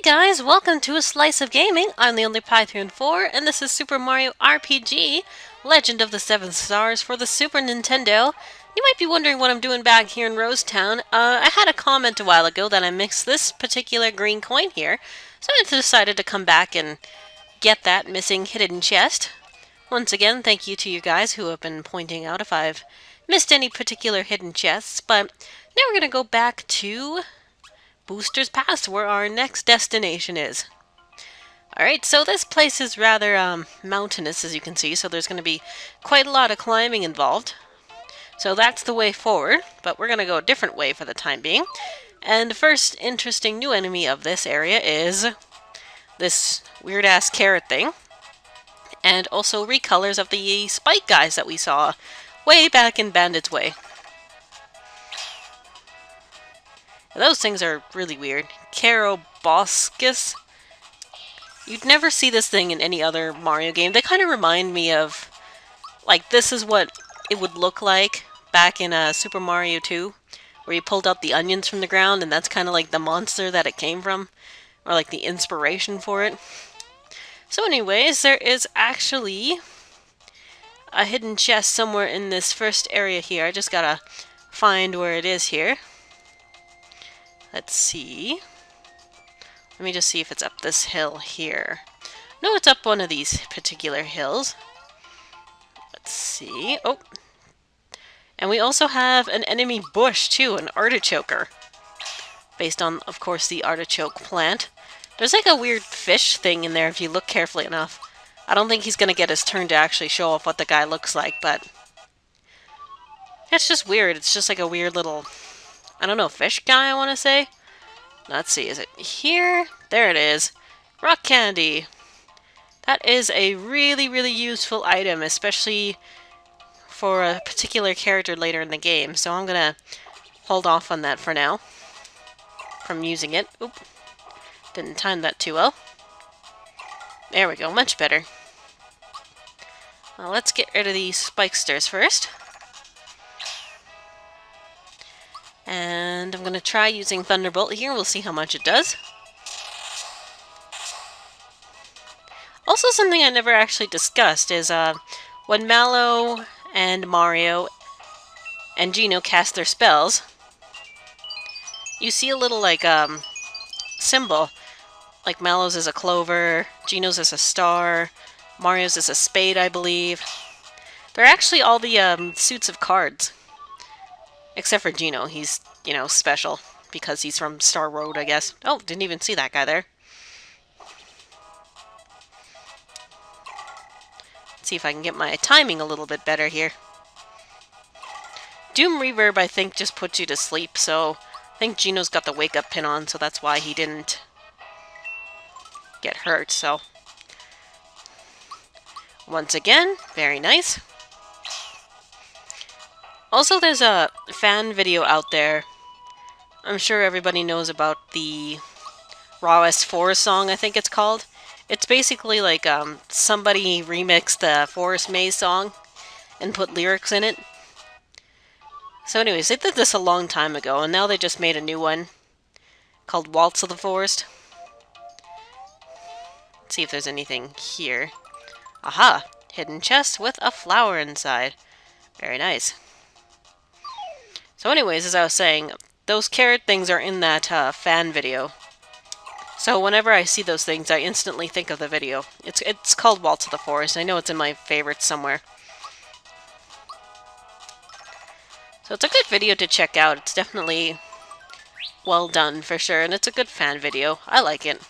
guys, welcome to A Slice of Gaming. I'm the only Python 4, and this is Super Mario RPG, Legend of the Seven Stars for the Super Nintendo. You might be wondering what I'm doing back here in Rosetown. I had a comment a while ago that I mixed this particular green coin here, so I decided to come back and get that missing hidden chest. Once again, thank you to you guys who have been pointing out if I've missed any particular hidden chests, but now we're going to go back to Booster's Pass, where our next destination is. Alright, so this place is rather mountainous, as you can see, so there's going to be quite a lot of climbing involved. So that's the way forward, but we're going to go a different way for the time being. And the first interesting new enemy of this area is this weird-ass carrot thing. And also recolors of the spike guys that we saw way back in Bandit's Way. Those things are really weird. Caroboscus. You'd never see this thing in any other Mario game. They kind of remind me of, like, this is what it would look like back in Super Mario 2, where you pulled out the onions from the ground, and that's kind of like the monster that it came from, or like the inspiration for it. So anyways, there is actually a hidden chest somewhere in this first area here. I just gotta find where it is here. Let's see. Let me just see if it's up this hill here. No, it's up one of these particular hills. Let's see. Oh. And we also have an enemy bush, too. An artichoker. Based on, of course, the artichoke plant. There's like a weird fish thing in there if you look carefully enough. I don't think he's going to get his turn to actually show off what the guy looks like, but it's just weird. It's just like a weird little, I don't know, fish guy, I want to say. Let's see, is it here? There it is. Rock candy. That is a really, really useful item, especially for a particular character later in the game. So I'm going to hold off on that for now, from using it. Oop. Didn't time that too well. There we go, much better. Well, let's get rid of these spikesters first. And I'm going to try using Thunderbolt here. We'll see how much it does. Also, something I never actually discussed is when Mallow and Mario and Geno cast their spells, you see a little, like, symbol. Like, Mallow's is a clover, Geno's is a star, Mario's is a spade, I believe. They're actually all the suits of cards. Except for Geno. He's, you know, special. Because he's from Star Road, I guess. Oh, didn't even see that guy there. Let's see if I can get my timing a little bit better here. Doom Reverb, I think, just puts you to sleep, so I think Geno's got the wake-up pin on, so that's why he didn't get hurt, so. Once again, very nice. Also, there's a fan video out there. I'm sure everybody knows about the Rawest Forest song, I think it's called. It's basically like somebody remixed the Forest Maze song and put lyrics in it. So anyways, they did this a long time ago, and now they just made a new one called Waltz of the Forest. Let's see if there's anything here. Aha! Hidden chest with a flower inside. Very nice. So anyways, as I was saying, those carrot things are in that fan video. So whenever I see those things, I instantly think of the video. It's called Waltz of the Forest. I know it's in my favorites somewhere. So it's a good video to check out. It's definitely well done for sure, and it's a good fan video. I like it.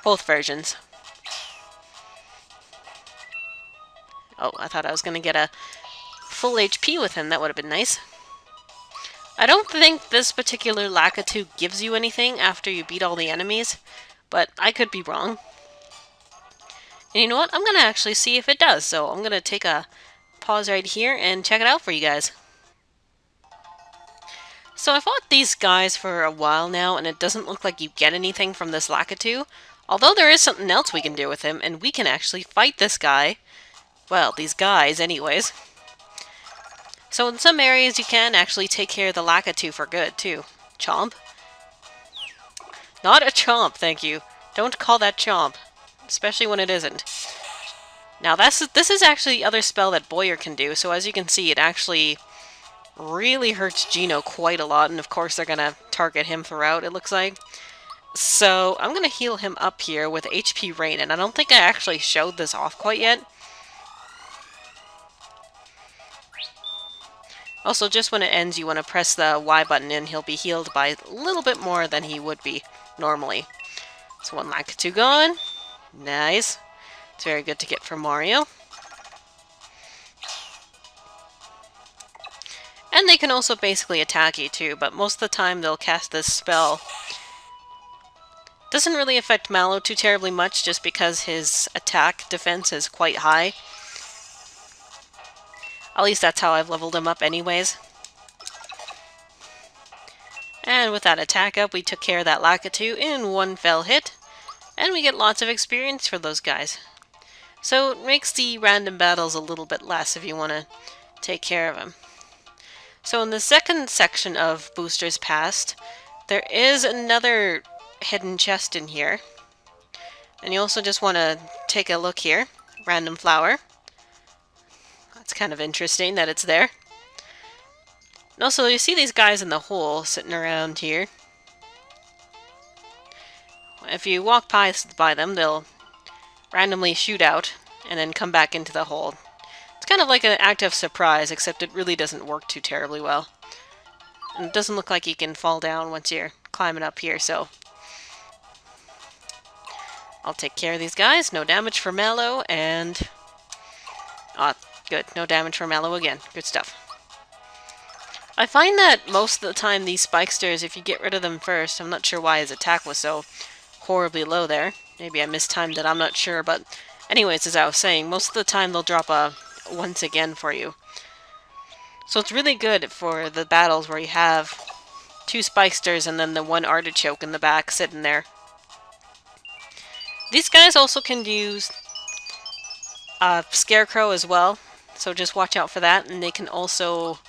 Both versions. Oh, I thought I was going to get a full HP with him. That would have been nice. I don't think this particular Lakitu gives you anything after you beat all the enemies, but I could be wrong. And you know what? I'm going to actually see if it does, so I'm going to take a pause right here and check it out for you guys. So I fought these guys for a while now, and it doesn't look like you get anything from this Lakitu, although there is something else we can do with him, and we can actually fight this guy. Well, these guys anyways. So in some areas you can actually take care of the Lakitu for good, too. Chomp. Not a chomp, thank you. Don't call that chomp. Especially when it isn't. Now, this is actually the other spell that Boyer can do, so as you can see, it actually really hurts Geno quite a lot, and of course they're gonna target him throughout, it looks like. So, I'm gonna heal him up here with HP Rain, and I don't think I actually showed this off quite yet. Also, just when it ends, you want to press the Y button and he'll be healed by a little bit more than he would be normally. So 1 Lakitu gone. Nice. It's very good to get from Mario. And they can also basically attack you too, but most of the time they'll cast this spell. Doesn't really affect Mallow too terribly much just because his attack defense is quite high. At least that's how I've leveled him up anyways. And with that attack up, we took care of that Lakitu in 1 fell hit. And we get lots of experience for those guys. So it makes the random battles a little bit less if you want to take care of them. So in the second section of Boosters Past, there is another hidden chest in here. And you also just want to take a look here. Random flower. That's kind of interesting that it's there. And also you see these guys in the hole sitting around here. If you walk past by them, they'll randomly shoot out and then come back into the hole. It's kind of like an active surprise, except it really doesn't work too terribly well. And it doesn't look like you can fall down once you're climbing up here, so I'll take care of these guys. No damage for Mallow, and ah, good. No damage for Mallow again. Good stuff. I find that most of the time these Spikesters, if you get rid of them first, I'm not sure why his attack was so horribly low there. Maybe I mistimed it, I'm not sure, but anyways, as I was saying, most of the time they'll drop a once again for you. So it's really good for the battles where you have 2 Spikesters and then the 1 Artichoke in the back sitting there. These guys also can use Scarecrow as well, so just watch out for that, and they can also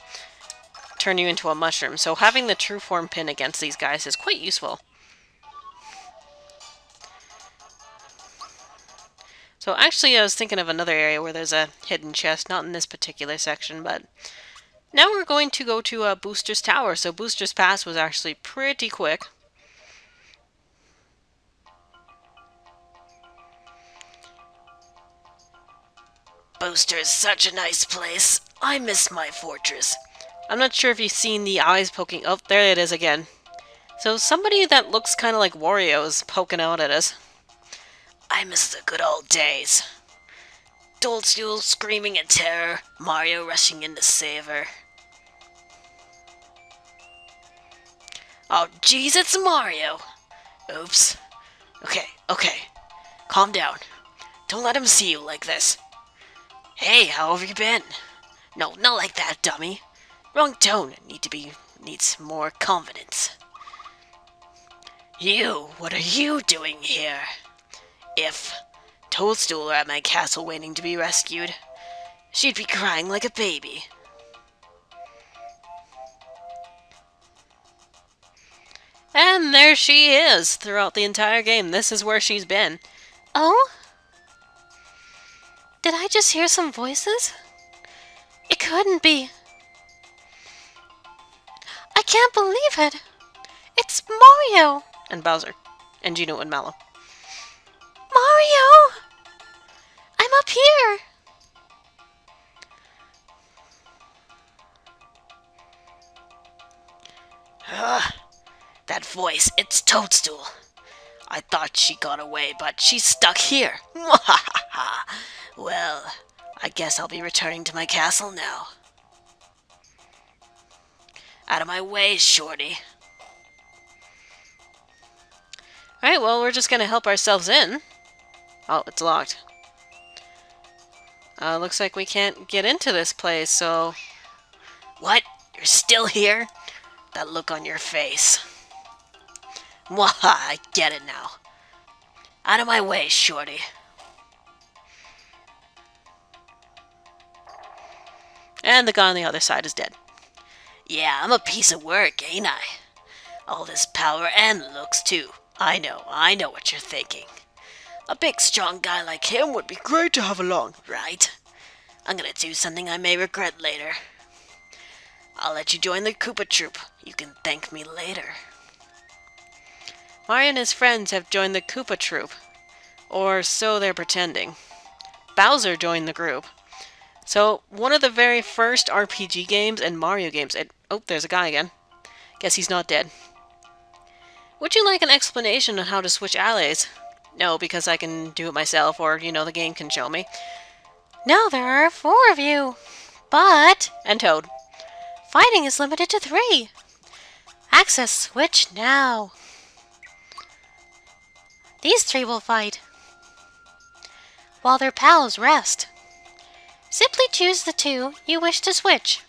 turn you into a mushroom. So having the True Form pin against these guys is quite useful. So actually I was thinking of another area where there's a hidden chest, not in this particular section, but now we're going to go to Booster's Tower. So Booster's Pass was actually pretty quick. Booster's such a nice place. I miss my fortress. I'm not sure if you've seen the eyes poking. Oh, there it is again. So somebody that looks kind of like Wario is poking out at us. I miss the good old days. Toadstool screaming in terror, Mario rushing in to save her. Oh jeez, it's Mario! Oops. Okay. Calm down. Don't let him see you like this. Hey, how have you been? No, not like that, dummy. Wrong tone. Needs more confidence. You, what are you doing here? If Toadstool were at my castle waiting to be rescued, she'd be crying like a baby. And there she is throughout the entire game. This is where she's been. Oh? Did I just hear some voices? It couldn't be. I can't believe it. It's Mario. And Bowser. And Geno and Mallow. Mario! I'm up here! That voice, it's Toadstool. I thought she got away, but she's stuck here. Well, I guess I'll be returning to my castle now. Out of my way, shorty. Alright, well, we're just gonna help ourselves in. Oh, it's locked. Looks like we can't get into this place, so... What? You're still here? That look on your face. Waha, I get it now. Out of my way, shorty. And the guy on the other side is dead. Yeah, I'm a piece of work, ain't I? All this power and looks, too. I know what you're thinking. A big, strong guy like him would be great to have along, right? I'm gonna do something I may regret later. I'll let you join the Koopa Troop. You can thank me later. Mario and his friends have joined the Koopa Troop. Or so they're pretending. Bowser joined the group. So, one of the very first RPG games and Mario games. Oh, there's a guy again. Guess he's not dead. Would you like an explanation on how to switch allies? No, because I can do it myself, or, the game can show me. Now there are 4 of you. But... And Toad. Fighting is limited to 3. Access switch now. These 3 will fight, while their pals rest. Simply choose the 2 you wish to switch.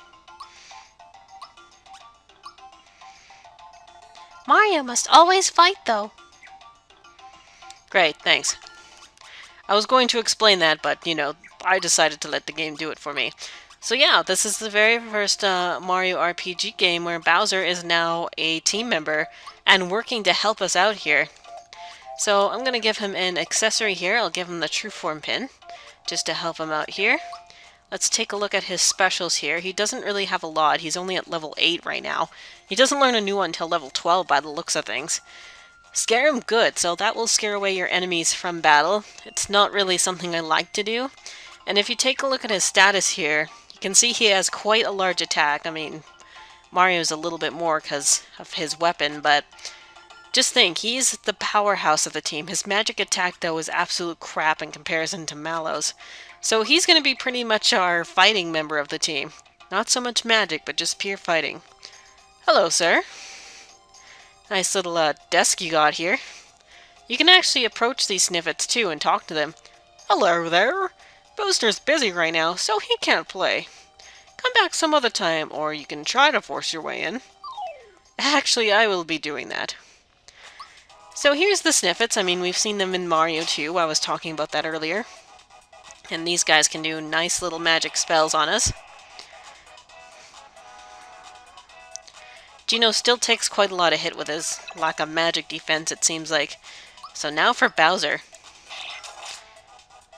Mario must always fight, though. Great, thanks. I was going to explain that, but, I decided to let the game do it for me. So yeah, this is the very first Mario RPG game where Bowser is now a team member and working to help us out here. So I'm going to give him an accessory here. I'll give him the True Form pin, just to help him out here. Let's take a look at his specials here. He doesn't really have a lot. He's only at level 8 right now. He doesn't learn a new one until level 12 by the looks of things. Scare him good, so that will scare away your enemies from battle. It's not really something I like to do. And if you take a look at his status here, you can see he has quite a large attack. I mean, Mario's a little bit more because of his weapon, but just think, he's the powerhouse of the team. His magic attack, though, is absolute crap in comparison to Mallow's. So he's going to be pretty much our fighting member of the team. Not so much magic, but just pure fighting. Hello, sir. Nice little desk you got here. You can actually approach these sniffets, too, and talk to them. Hello there. Booster's busy right now, so he can't play. Come back some other time, or you can try to force your way in. Actually, I will be doing that. So here's the sniffets. I mean, we've seen them in Mario 2. I was talking about that earlier. And these guys can do nice little magic spells on us. Geno still takes quite a lot of hit with his lack of magic defense, it seems like. So now for Bowser,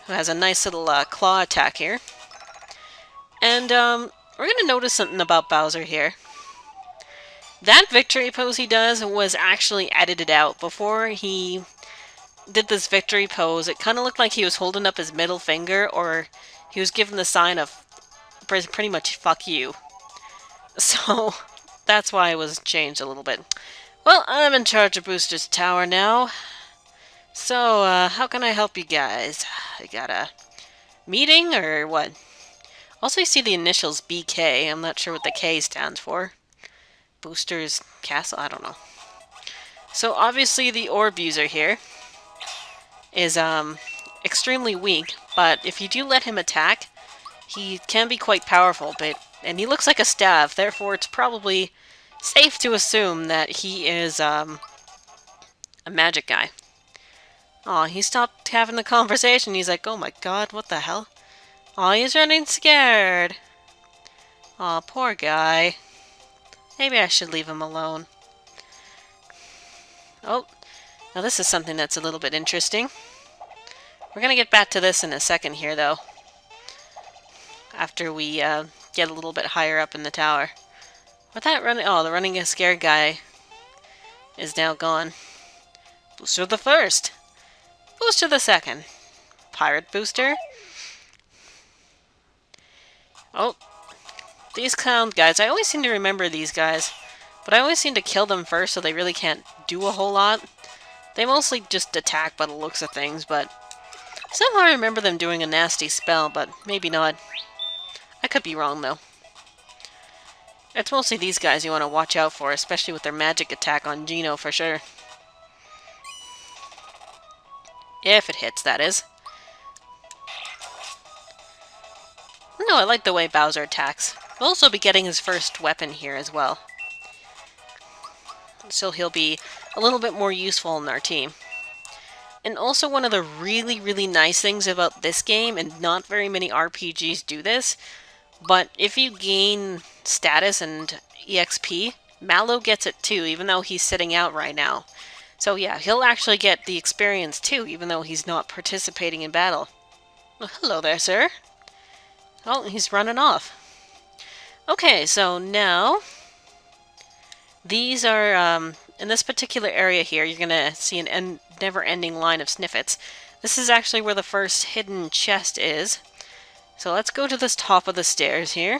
who has a nice little claw attack here. And we're going to notice something about Bowser here. That victory pose he does was actually edited out. Before he did this victory pose, it kind of looked like he was holding up his middle finger, or he was giving the sign of pretty much fuck you. So that's why it was changed a little bit. Well, I'm in charge of Booster's Tower now. So, how can I help you guys? You got a meeting, or what? Also, you see the initials BK. I'm not sure what the K stands for. Booster's Castle? I don't know. So, obviously, the orb user here is extremely weak, but if you do let him attack, he can be quite powerful, and he looks like a staff, therefore it's probably safe to assume that he is a magic guy. Aw, he stopped having the conversation. He's like, oh my god, what the hell? Aw, he's running scared. Aw, poor guy. Maybe I should leave him alone. Oh, now this is something that's a little bit interesting. We're going to get back to this in a second here, though. After we get a little bit higher up in the tower. What that running? Oh, the running a scared guy is now gone. Booster the first. Booster the second. Pirate Booster. Oh, these clown guys. I always seem to remember these guys, but I always seem to kill them first, so they really can't do a whole lot. They mostly just attack by the looks of things, but somehow I remember them doing a nasty spell, but maybe not. I could be wrong, though. It's mostly these guys you want to watch out for, especially with their magic attack on Geno, for sure. If it hits, that is. No, I like the way Bowser attacks. We'll also be getting his first weapon here as well. So he'll be a little bit more useful in our team. And also one of the really, really nice things about this game, and not very many RPGs do this, but if you gain status and EXP, Mallow gets it too, even though he's sitting out right now. So yeah, he'll actually get the experience too, even though he's not participating in battle. Well, hello there, sir. Oh, he's running off. Okay, so now these are, in this particular area here, you're going to see an never-ending line of snippets. This is actually where the first hidden chest is. So let's go to this top of the stairs here.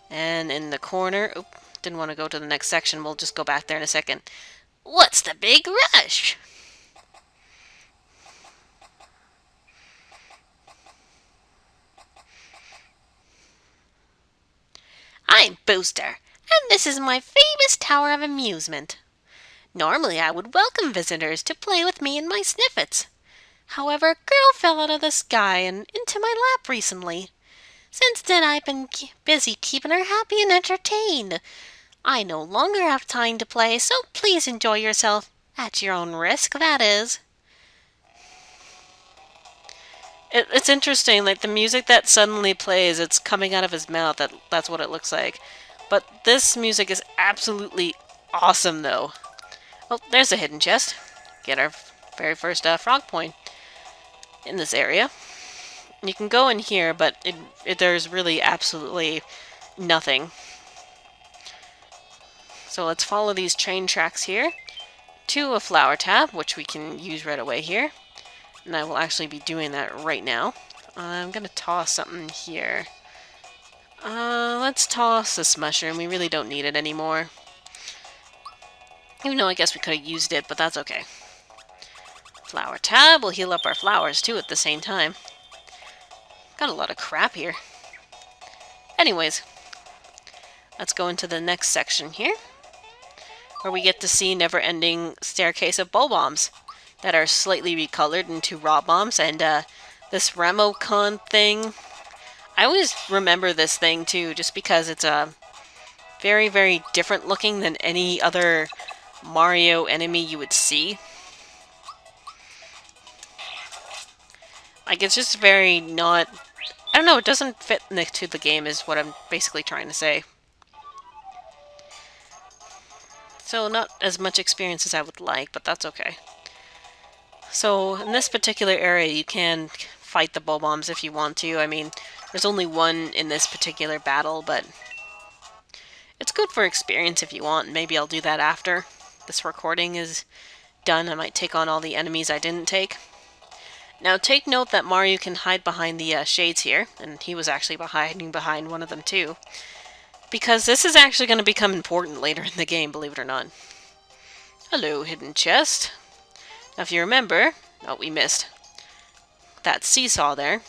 And in the corner, oop, didn't want to go to the next section, we'll just go back there in a second. What's the big rush? I'm Booster, and this is my famous Tower of Amusement. Normally I would welcome visitors to play with me and my snippets. However, a girl fell out of the sky and into my lap recently. Since then I've been busy keeping her happy and entertained. I no longer have time to play, so please enjoy yourself. At your own risk, that is. It's interesting, like the music that suddenly plays, it's coming out of his mouth. That's what it looks like. But this music is absolutely awesome, though. Oh, there's a hidden chest. Get our very first frog point in this area. You can go in here, but there's really absolutely nothing. So let's follow these train tracks here to a flower tab, which we can use right away here. And I will actually be doing that right now. I'm going to toss something here. Let's toss this mushroom. We really don't need it anymore. Even though I guess we could have used it, but that's okay. Flower tab will heal up our flowers too at the same time. Got a lot of crap here. Anyways, let's go into the next section here, where we get to see never-ending staircase of bow bombs that are slightly recolored into raw bombs, and this Ramocon thing. I always remember this thing too, just because it's very, very different looking than any other Mario enemy you would see. Like, it's just very not... I don't know, it doesn't fit to the game is what I'm basically trying to say. So not as much experience as I would like, but that's okay. So in this particular area, you can fight the bow bombs if you want to. I mean, there's only one in this particular battle, but it's good for experience if you want. Maybe I'll do that after this recording is done. I might take on all the enemies I didn't take. Now take note that Mario can hide behind the shades here, and he was actually hiding behind one of them too, because this is actually going to become important later in the game, believe it or not. Hello, hidden chest. Now if you remember, oh, we missed that seesaw there.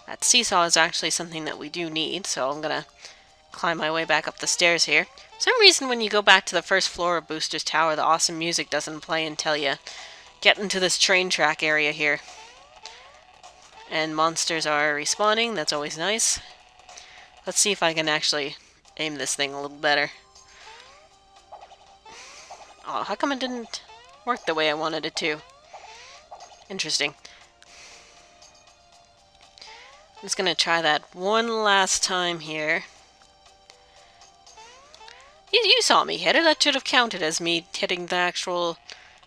That seesaw is actually something that we do need, so I'm going to climb my way back up the stairs here. For some reason, when you go back to the first floor of Booster's Tower, the awesome music doesn't play until you get into this train track area here. And monsters are respawning, that's always nice. Let's see if I can actually aim this thing a little better. Oh, how come it didn't work the way I wanted it to? Interesting. I'm just going to try that one last time here. You saw me hit it. That should have counted as me hitting the actual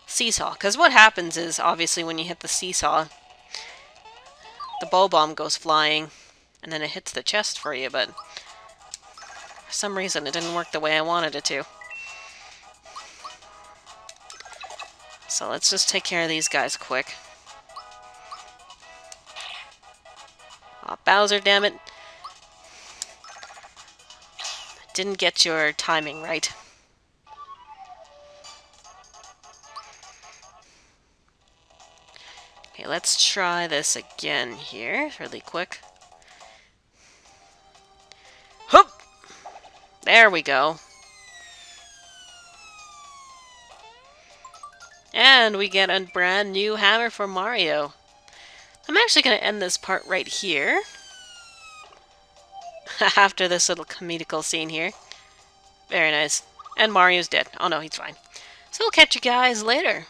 seesaw. Because what happens is, obviously, when you hit the seesaw, the bow bomb goes flying, and then it hits the chest for you, but for some reason it didn't work the way I wanted it to. So let's just take care of these guys quick. Aw, Bowser, damn it. Didn't get your timing right. Okay, let's try this again here, really quick. Hoop! There we go. And we get a brand new hammer for Mario. I'm actually going to end this part right here. After this little comedical scene here. Very nice. And Mario's dead. Oh no, he's fine. So we'll catch you guys later.